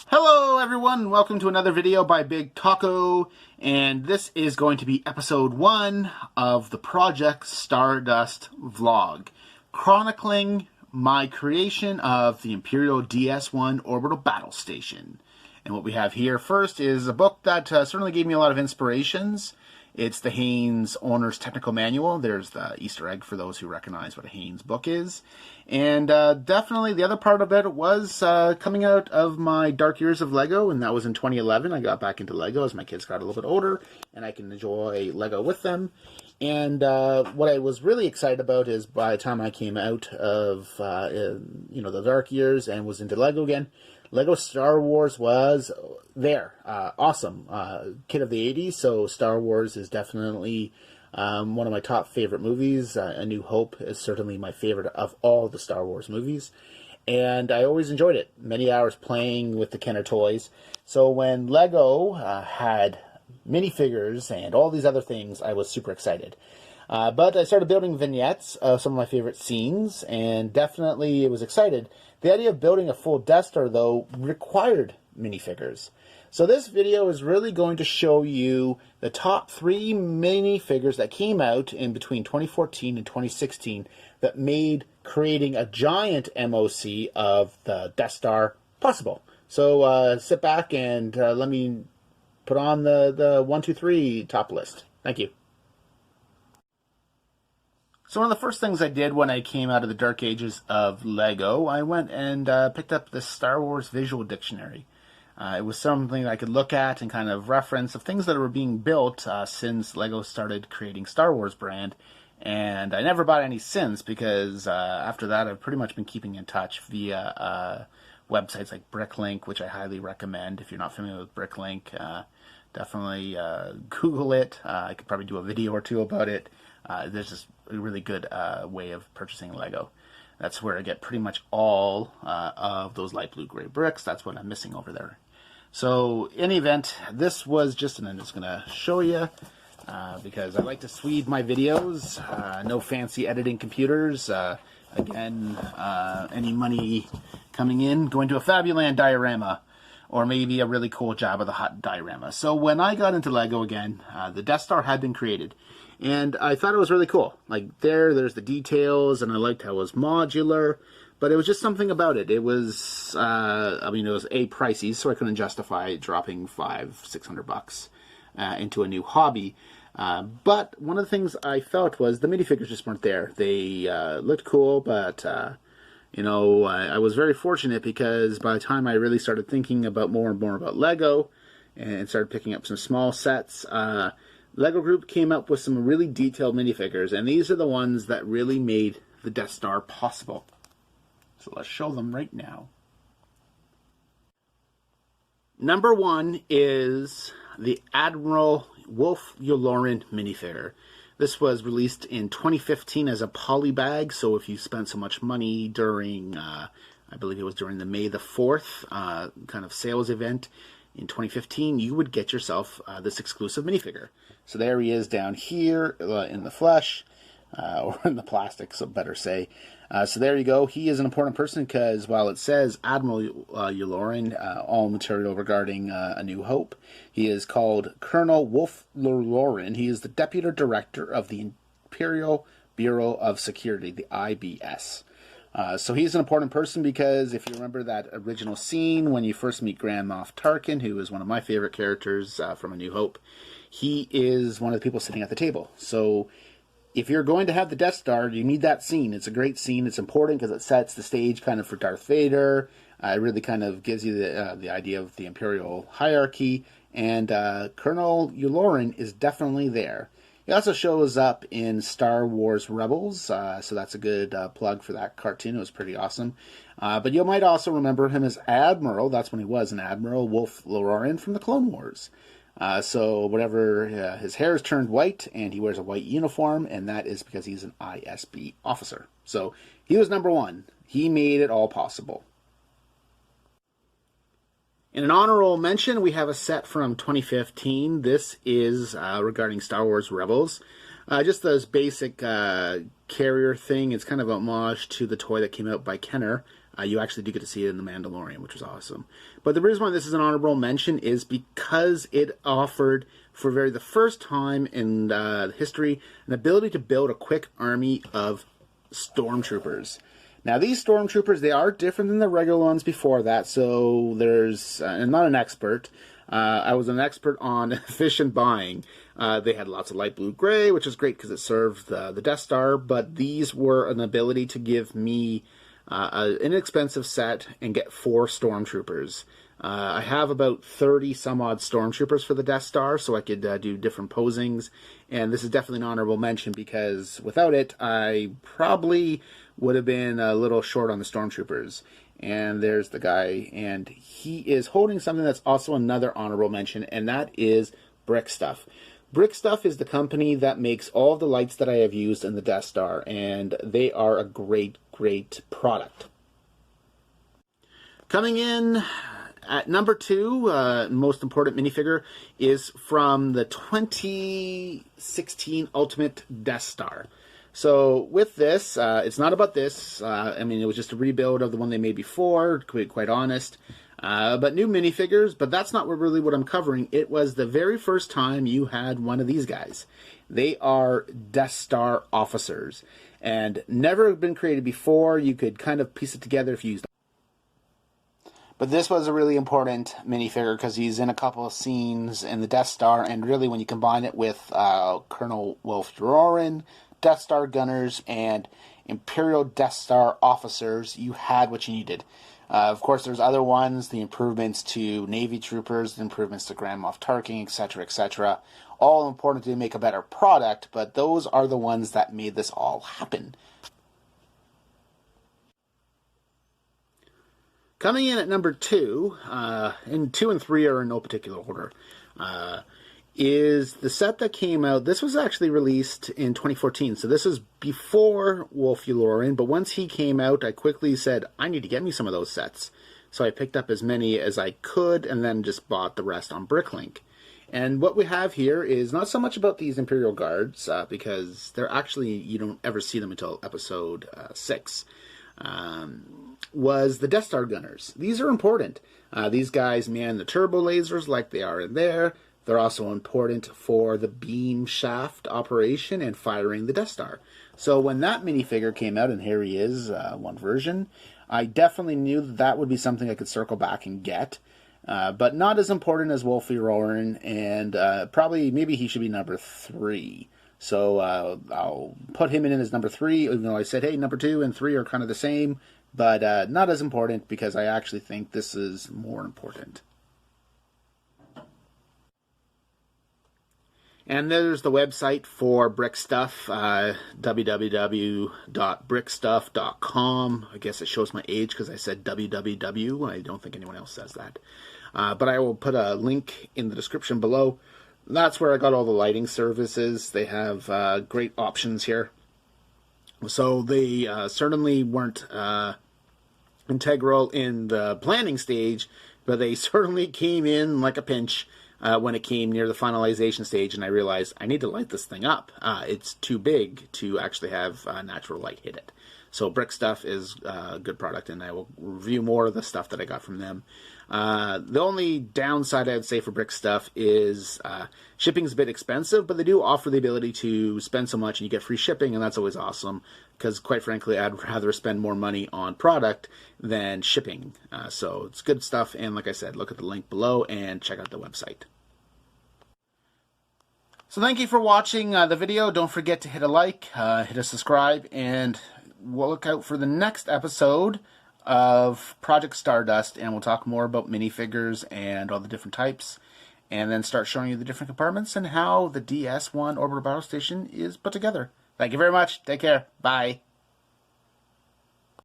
Hello everyone, welcome to another video by Big Taco, and this is going to be episode 1 of the Project Stardust vlog, chronicling my creation of the Imperial DS-1 Orbital Battle Station. And what we have here first is a book that certainly gave me a lot of inspirations. It's the Haynes Owner's Technical Manual. There's the Easter egg for those who recognize what a Haynes book is. And definitely the other part of it was coming out of my dark years of Lego, and that was in 2011. I got back into Lego as my kids got a little bit older, and I can enjoy Lego with them. And what I was really excited about is by the time I came out of the dark years and was into Lego again, Lego Star Wars was there. Awesome. Kid of the 80s, so Star Wars is definitely one of my top favorite movies. A New Hope is certainly my favorite of all the Star Wars movies. And I always enjoyed it. Many hours playing with the Kenner toys. So when Lego had minifigures and all these other things, I was super excited. But I started building vignettes of some of my favorite scenes, and definitely it was excited. The idea of building a full Death Star, though, required minifigures. So this video is really going to show you the top 3 minifigures that came out in between 2014 and 2016 that made creating a giant MOC of the Death Star possible. So sit back and let me put on the 1, 2, 3 top list. Thank you. So one of the first things I did when I came out of the dark ages of Lego, I went and picked up the Star Wars Visual Dictionary. It was something I could look at and kind of reference of things that were being built since Lego started creating Star Wars brand. And I never bought any since because after that I've pretty much been keeping in touch via websites like Bricklink, which I highly recommend. If you're not familiar with Bricklink, definitely Google it. I could probably do a video or two about it. There's just a really good way of purchasing Lego. That's where I get pretty much all of those light blue gray bricks. That's what I'm missing over there. So in any event, this was just, and I'm just going to show you because I like to swede my videos. No fancy editing computers. Again, any money coming in going to a Fabuland diorama, or maybe a really cool Jabba the Hutt diorama. So when I got into Lego again, the Death Star had been created. And I thought it was really cool. Like there's the details, and I liked how it was modular, but it was just something about it. It was, it was pricey, so I couldn't justify dropping $500-600 into a new hobby. But one of the things I felt was the minifigures just weren't there. They looked cool, but I was very fortunate because by the time I really started thinking about more and more about Lego and started picking up some small sets, Lego Group came up with some really detailed minifigures, and these are the ones that really made the Death Star possible. So let's show them right now. Number 1 is the Admiral Loren minifigure. This was released in 2015 as a polybag, so if you spent so much money during, I believe it was during the May the 4th kind of sales event in 2015, you would get yourself this exclusive minifigure. So there he is down here in the flesh, or in the plastic, so better say. So there you go. He is an important person because while it says Admiral Loren, all material regarding A New Hope, he is called Colonel Wolf Loren. He is the Deputy Director of the Imperial Bureau of Security, the IBS. So he's an important person because if you remember that original scene when you first meet Grand Moff Tarkin, who is one of my favorite characters from A New Hope, he is one of the people sitting at the table. So if you're going to have the Death Star, you need that scene. It's a great scene. It's important because it sets the stage kind of for Darth Vader. It really kind of gives you the idea of the Imperial hierarchy. And Colonel Loren is definitely there. He also shows up in Star Wars Rebels, so that's a good plug for that cartoon. It was pretty awesome. But you might also remember him as Admiral. That's when he was an Admiral, Wolf Loren from the Clone Wars. So whatever, his hair is turned white, and he wears a white uniform, and that is because he's an ISB officer. So he was number 1. He made it all possible. In an honorable mention, we have a set from 2015. This is regarding Star Wars Rebels. Just this basic carrier thing. It's kind of a homage to the toy that came out by Kenner You actually do get to see it in The Mandalorian, which was awesome. But the reason why this is an honorable mention is because it offered, for the first time in history, an ability to build a quick army of stormtroopers. Now, these stormtroopers, they are different than the regular ones before that, so there's... I'm not an expert. I was an expert on efficient buying. They had lots of light blue gray, which is great because it served the Death Star, but these were an ability to give me an inexpensive set and get 4 stormtroopers. I have about 30 some odd stormtroopers for the Death Star, so I could do different posings, and this is definitely an honorable mention because without it, I probably would have been a little short on the stormtroopers. And there's the guy, and he is holding something that's also another honorable mention, and that is Brick Stuff. Brick Stuff is the company that makes all of the lights that I have used in the Death Star, and they are a great, great product. Coming in at number 2, most important minifigure, is from the 2016 Ultimate Death Star. So with this, it's not about this. I mean, it was just a rebuild of the one they made before, to be quite honest. But new minifigures, but that's not really what I'm covering. It was the very first time you had one of these guys. They are Death Star officers, and never been created before. You could kind of piece it together if you used. But this was a really important minifigure because he's in a couple of scenes in the Death Star, and really when you combine it with Colonel Loren, Death Star gunners, and Imperial Death Star officers, you had what you needed. Of course, there's other ones, the improvements to Navy troopers, the improvements to Grand Moff Tarkin, etc., etc. All important to make a better product, but those are the ones that made this all happen. Coming in at number 2, and 2 and 3 are in no particular order, is the set that came out. This was actually released in 2014, so this is before Wolfie Loren, but once he came out, I quickly said, I need to get me some of those sets. So I picked up as many as I could, and then just bought the rest on Bricklink. And what we have here is not so much about these Imperial Guards, because they're actually, you don't ever see them until episode 6, was the Death Star gunners. These are important. These guys man the turbo lasers like they are in there. They're also important for the beam shaft operation and firing the Death Star. So when that minifigure came out, and here he is, one version, I definitely knew that would be something I could circle back and get. But not as important as Wolfie Loren, and probably, maybe he should be number 3. So I'll put him in as number 3, even though I said, hey, number 2 and 3 are kind of the same, but not as important because I actually think this is more important. And there's the website for Brick Stuff, www.brickstuff.com. I guess it shows my age because I said www. I don't think anyone else says that. But I will put a link in the description below. That's where I got all the lighting services. They have great options here. So they certainly weren't integral in the planning stage, but they certainly came in like a pinch when it came near the finalization stage, and I realized I need to light this thing up. It's too big to actually have natural light hit it. So Brick Stuff is a good product, and I will review more of the stuff that I got from them. The only downside I'd say for Brick Stuff is shipping's a bit expensive, but they do offer the ability to spend so much and you get free shipping, and that's always awesome, because quite frankly, I'd rather spend more money on product than shipping. So it's good stuff, and like I said, look at the link below and check out the website. So thank you for watching the video. Don't forget to hit a like, hit a subscribe, and we'll look out for the next episode of Project Stardust, and we'll talk more about minifigures and all the different types, and then start showing you the different compartments and how the DS-1 Orbital Battle Station is put together. Thank you very much. Take care. Bye.